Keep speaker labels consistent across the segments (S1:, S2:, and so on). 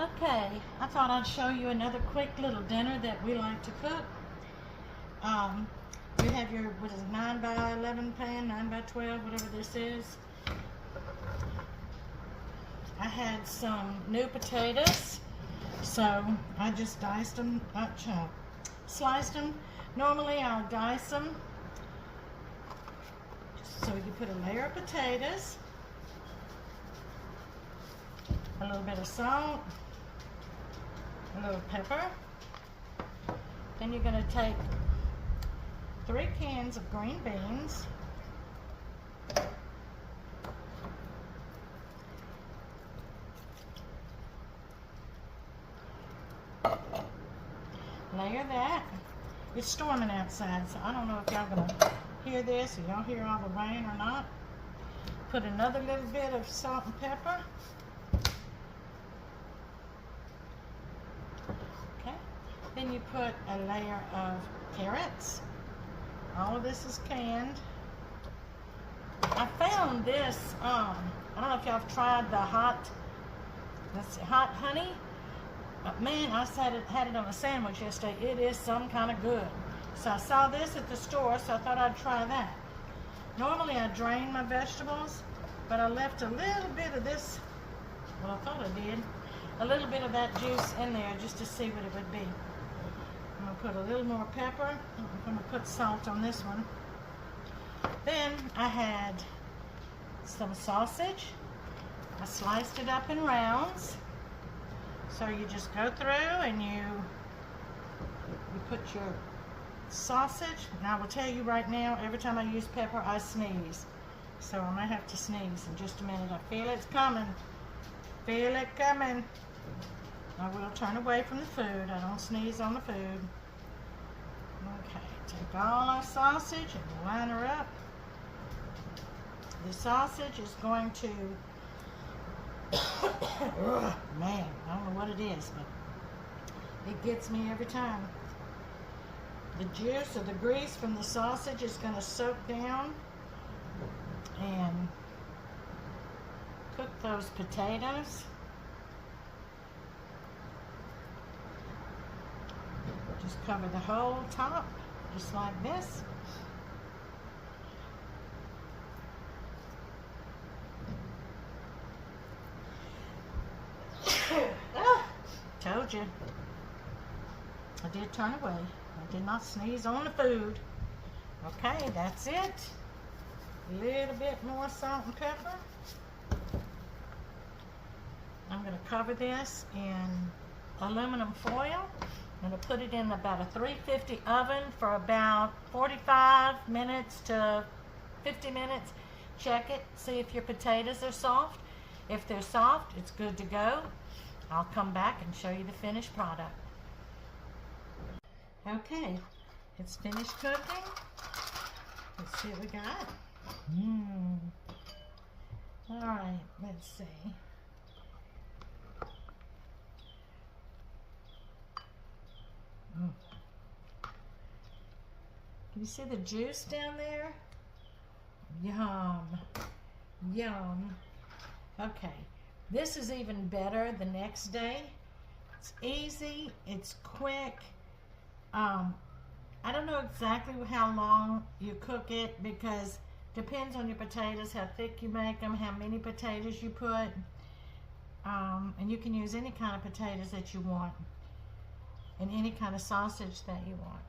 S1: Okay, I thought I'd show you another quick little dinner that we like to cook. Um, you have your, what is it, 9 by 11 pan, 9 by 12, whatever this is. I had some new potatoes, so I just diced them, sliced them. Normally I'll dice them. So you put a layer of potatoes, a little bit of salt, a little pepper. Then you're going to take 3 cans of green beans, layer that. It's storming outside, so I don't know if y'all gonna hear this or y'all hear all the rain or not. Put another little bit of salt and pepper. Okay. Then you put a layer of carrots. All of this is canned. I found this, I don't know if y'all have tried the hot honey. Man, I had it on a sandwich yesterday. It is some kind of good. So I saw this at the store, so I thought I'd try that. Normally I drain my vegetables, but I left a little bit of this, well, I thought I did, a little bit of that juice in there just to see what it would be. I'm going to put a little more pepper. I'm going to put salt on this one. Then I had some sausage. I sliced it up in rounds. So you just go through and you put your sausage. And I will tell you right now, every time I use pepper, I sneeze. So I might have to sneeze in just a minute. I feel it's coming. Feel it coming. I will turn away from the food. I don't sneeze on the food. Okay, take all our sausage and line her up. The sausage is going to man, I don't know what it is, but it gets me every time. The juice or the grease from the sausage is going to soak down and cook those potatoes. Just cover the whole top, just like this. Told you. I did turn away. I did not sneeze on the food. Okay, that's it. A little bit more salt and pepper. I'm going to cover this in aluminum foil. I'm going to put it in about a 350 oven for about 45 minutes to 50 minutes. Check it, see if your potatoes are soft. If they're soft, it's good to go. I'll come back and show you the finished product. Okay, it's finished cooking. Let's see what we got. All right, let's see. Can you see the juice down there? Yum, yum. Okay. This is even better the next day. It's easy, it's quick. I don't know exactly how long you cook it because it depends on your potatoes, how thick you make them, how many potatoes you put. And you can use any kind of potatoes that you want and any kind of sausage that you want.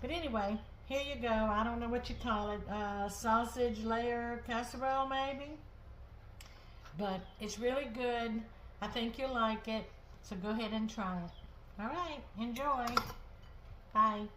S1: But anyway, here you go. I don't know what you call it. Sausage layer casserole maybe? But it's really good. I think you'll like it. So go ahead and try it. All right. Enjoy. Bye.